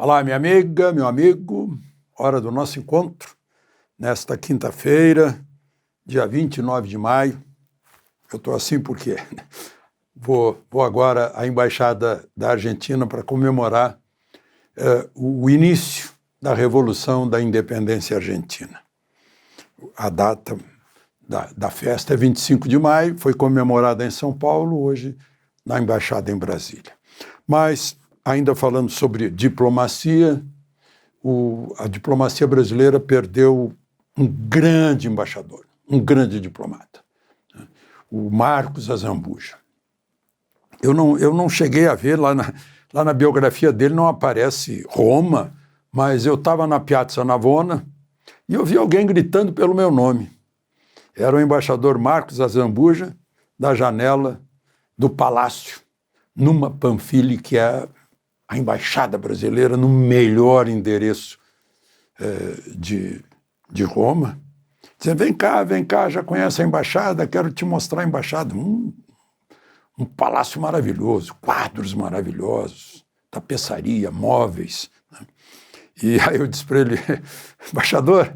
Olá, minha amiga, meu amigo, hora do nosso encontro, nesta quinta-feira, dia 29 de maio. Eu estou assim porque vou agora à Embaixada da Argentina para comemorar o início da Revolução da Independência Argentina. A data da festa é 25 de maio, foi comemorada em São Paulo, hoje na Embaixada em Brasília. Mas, ainda falando sobre diplomacia, a diplomacia brasileira perdeu um grande embaixador, um grande diplomata, o Marcos Azambuja. Eu não cheguei a ver, lá na biografia dele não aparece Roma, mas eu estava na Piazza Navona e eu vi alguém gritando pelo meu nome. Era o embaixador Marcos Azambuja, da janela do palácio, numa Panfili, que é a embaixada brasileira, no melhor endereço de Roma, dizendo, vem cá, já conhece a embaixada, quero te mostrar a embaixada. Um palácio maravilhoso, quadros maravilhosos, tapeçaria, móveis. Né? E aí eu disse para ele, embaixador,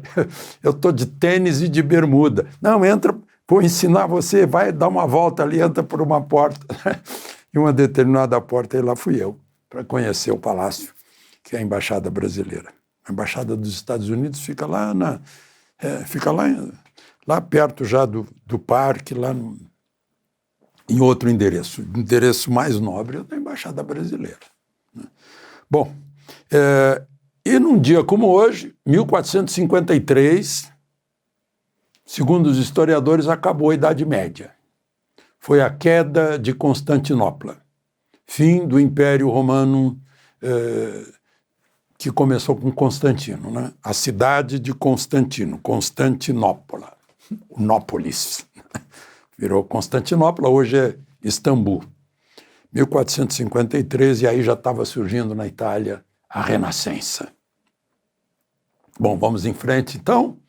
eu estou de tênis e de bermuda. Não, entra, vou ensinar você, vai dar uma volta ali, entra por uma porta. E uma determinada porta, e lá fui eu, para conhecer o palácio, que é a Embaixada Brasileira. A Embaixada dos Estados Unidos fica lá, lá perto já do parque, lá em outro endereço. O endereço mais nobre é da Embaixada Brasileira. Né? Bom, e num dia como hoje, 1453, segundo os historiadores, acabou a Idade Média. Foi a queda de Constantinopla, fim do Império Romano, que começou com Constantino, né? A cidade de Constantino, Constantinopla, Nópolis. Virou Constantinopla, hoje é Istambul. 1453, e aí já estava surgindo na Itália a Renascença. Bom, vamos em frente, então,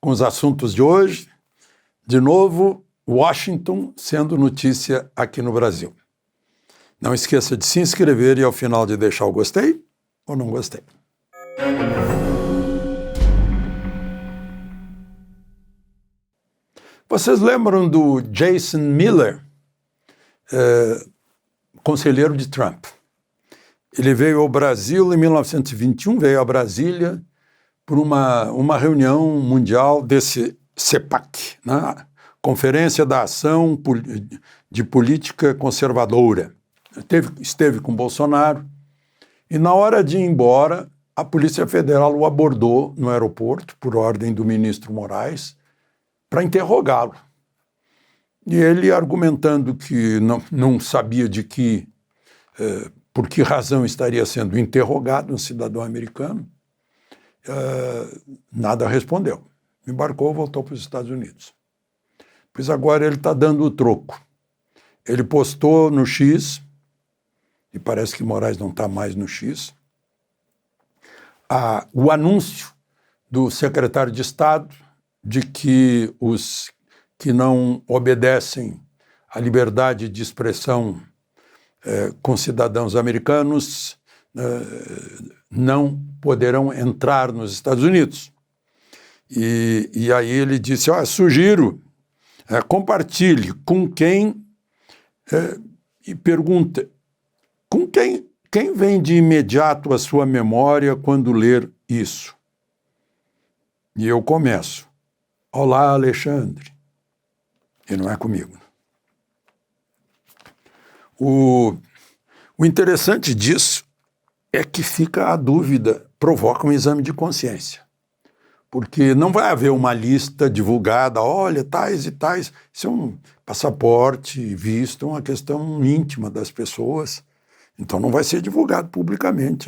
com os assuntos de hoje. De novo, Washington sendo notícia aqui no Brasil. Não esqueça de se inscrever e ao final de deixar o gostei ou não gostei. Vocês lembram do Jason Miller, conselheiro de Trump? Ele veio ao Brasil em 1921, veio a Brasília por uma reunião mundial desse CEPAC, né? Conferência da Ação de Política Conservadora. Esteve com Bolsonaro e na hora de ir embora, a Polícia Federal o abordou no aeroporto, por ordem do ministro Moraes, para interrogá-lo. E ele, argumentando que não sabia por que razão estaria sendo interrogado um cidadão americano, nada respondeu. Embarcou e voltou para os Estados Unidos. Pois agora ele está dando o troco. Ele postou no X, e parece que Moraes não está mais no X, o anúncio do secretário de Estado de que os que não obedecem à liberdade de expressão com cidadãos americanos não poderão entrar nos Estados Unidos. E aí ele disse, sugiro, compartilhe com quem, e pergunta, com quem vem de imediato à sua memória quando ler isso? E eu começo. Olá, Alexandre. E não é comigo. O interessante disso é que fica a dúvida, provoca um exame de consciência. Porque não vai haver uma lista divulgada, olha, tais e tais. Isso é um passaporte, visto, uma questão íntima das pessoas. Então não vai ser divulgado publicamente,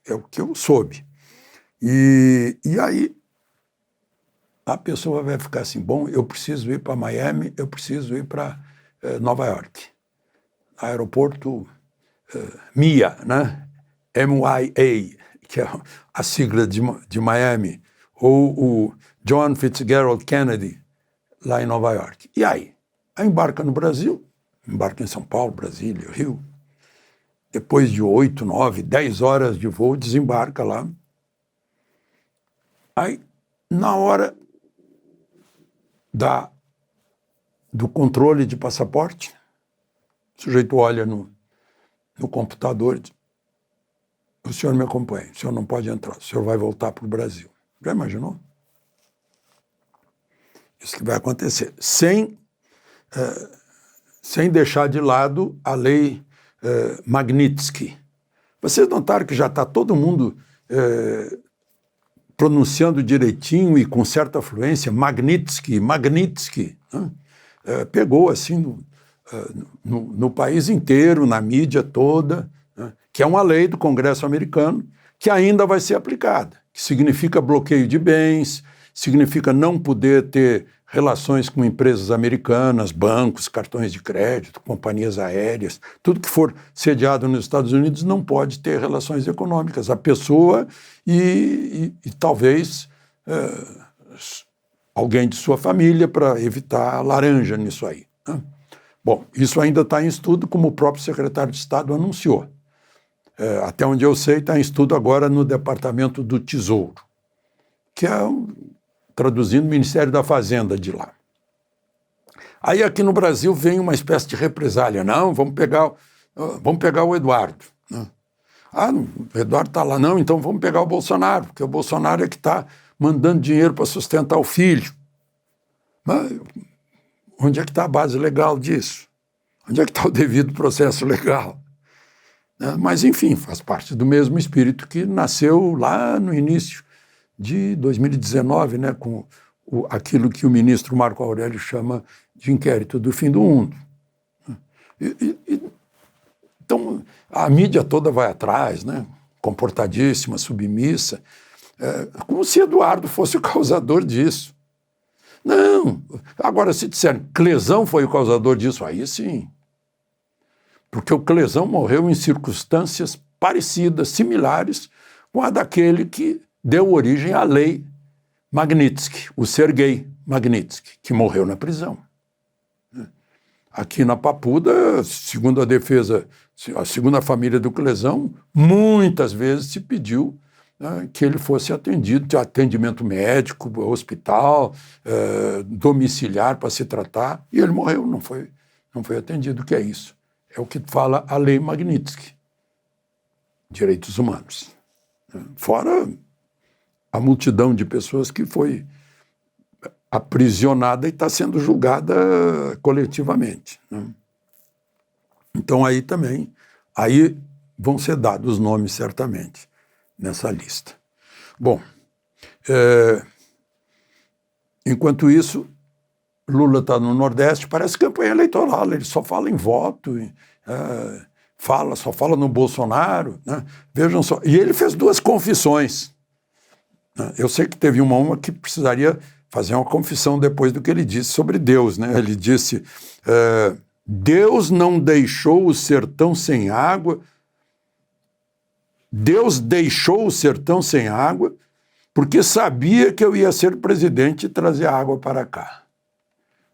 é o que eu soube. E aí a pessoa vai ficar assim, bom, eu preciso ir para Miami, eu preciso ir para Nova York. Aeroporto MIA, né? MIA, que é a sigla de Miami, ou o John Fitzgerald Kennedy, lá em Nova York. E aí? Aí embarca no Brasil, embarca em São Paulo, Brasília, Rio. depois de 8, 9, 10 horas de voo, desembarca lá. Aí, na hora do controle de passaporte, o sujeito olha no computador e diz: o senhor me acompanha, o senhor não pode entrar, o senhor vai voltar para o Brasil. Já imaginou? Isso que vai acontecer, sem deixar de lado a lei Magnitsky. Vocês notaram que já está todo mundo pronunciando direitinho e com certa fluência, Magnitsky, né? Pegou assim no país inteiro, na mídia toda, né? Que é uma lei do Congresso americano que ainda vai ser aplicada, que significa bloqueio de bens, significa não poder ter relações com empresas americanas, bancos, cartões de crédito, companhias aéreas, tudo que for sediado nos Estados Unidos não pode ter relações econômicas. A pessoa e talvez alguém de sua família, para evitar a laranja nisso aí, né? Bom, isso ainda está em estudo, como o próprio secretário de Estado anunciou. Até onde eu sei, está em estudo agora no Departamento do Tesouro, que é, traduzindo, o Ministério da Fazenda de lá. Aí aqui no Brasil vem uma espécie de represália. Não, vamos pegar o Eduardo, né? O Eduardo está lá. Não, então vamos pegar o Bolsonaro, porque o Bolsonaro é que está mandando dinheiro para sustentar o filho. Mas onde é que está a base legal disso? Onde é que está o devido processo legal? Mas, enfim, faz parte do mesmo espírito que nasceu lá no início de 2019, né, com aquilo que o ministro Marco Aurélio chama de inquérito do fim do mundo. Então, a mídia toda vai atrás, né, comportadíssima, submissa, como se Eduardo fosse o causador disso. Não, agora se disserem que Clesão foi o causador disso, aí sim. Porque o Clesão morreu em circunstâncias parecidas, similares com a daquele que deu origem à lei Magnitsky, o Sergei Magnitsky, que morreu na prisão. Aqui na Papuda, segundo a defesa, a segunda família do Clesão, muitas vezes se pediu, né, que ele fosse atendido, de atendimento médico, hospital, domiciliar para se tratar, e ele morreu, não foi atendido. O que é isso? É o que fala a lei Magnitsky, direitos humanos. Fora a multidão de pessoas que foi aprisionada e está sendo julgada coletivamente, né? Então aí também, aí vão ser dados nomes certamente nessa lista. Bom, enquanto isso, Lula está no Nordeste, parece campanha eleitoral, ele só fala em voto, só fala no Bolsonaro, né? Vejam só, e ele fez 2 confissões. Eu sei que teve uma que precisaria fazer uma confissão depois do que ele disse sobre Deus, né? Ele disse, Deus não deixou o sertão sem água, Deus deixou o sertão sem água porque sabia que eu ia ser presidente e trazer água para cá.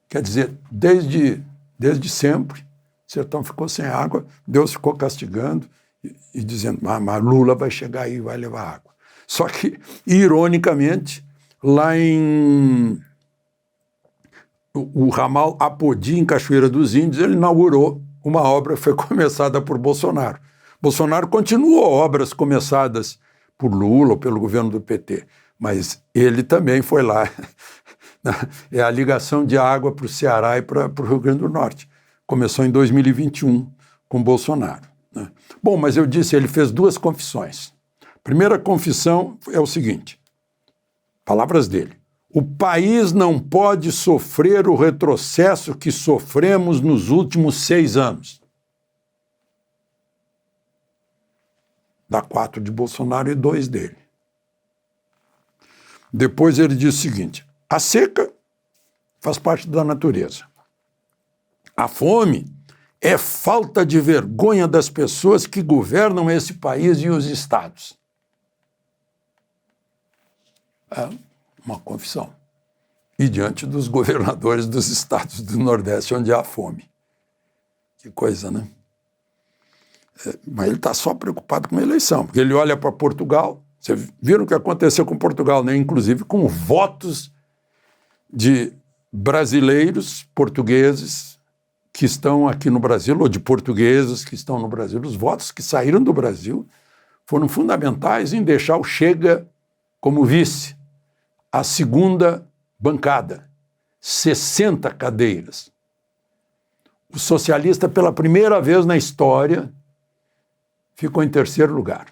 Quer dizer, desde sempre, o sertão ficou sem água, Deus ficou castigando e dizendo, mas Lula vai chegar aí e vai levar água. Só que, ironicamente, lá em o ramal Apodi, em Cachoeira dos Índios, ele inaugurou uma obra que foi começada por Bolsonaro. Bolsonaro continuou obras começadas por Lula ou pelo governo do PT, mas ele também foi lá. É a ligação de água para o Ceará e para o Rio Grande do Norte. Começou em 2021 com Bolsonaro, né? Bom, mas eu disse, ele fez 2 confissões. A primeira confissão é o seguinte, palavras dele: o país não pode sofrer o retrocesso que sofremos nos últimos 6 anos. Dá 4 de Bolsonaro e 2 dele. Depois ele diz o seguinte, a seca faz parte da natureza. A fome é falta de vergonha das pessoas que governam esse país e os estados. É uma confissão. E diante dos governadores dos estados do Nordeste, onde há fome. Que coisa, né? Mas ele está só preocupado com a eleição, porque ele olha para Portugal, vocês viram o que aconteceu com Portugal, né? Inclusive com votos de brasileiros, portugueses, que estão aqui no Brasil, ou de portugueses que estão no Brasil. Os votos que saíram do Brasil foram fundamentais em deixar o Chega como vice, a segunda bancada, 60 cadeiras. O socialista, pela primeira vez na história, ficou em terceiro lugar.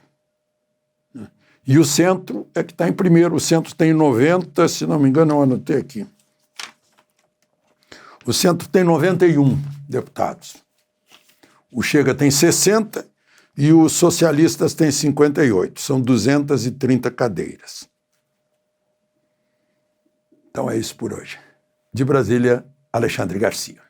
E o centro é que está em primeiro. O centro tem 90, se não me engano, eu anotei aqui. O centro tem 91 deputados. O Chega tem 60 e os socialistas têm 58. São 230 cadeiras. Então é isso por hoje. De Brasília, Alexandre Garcia.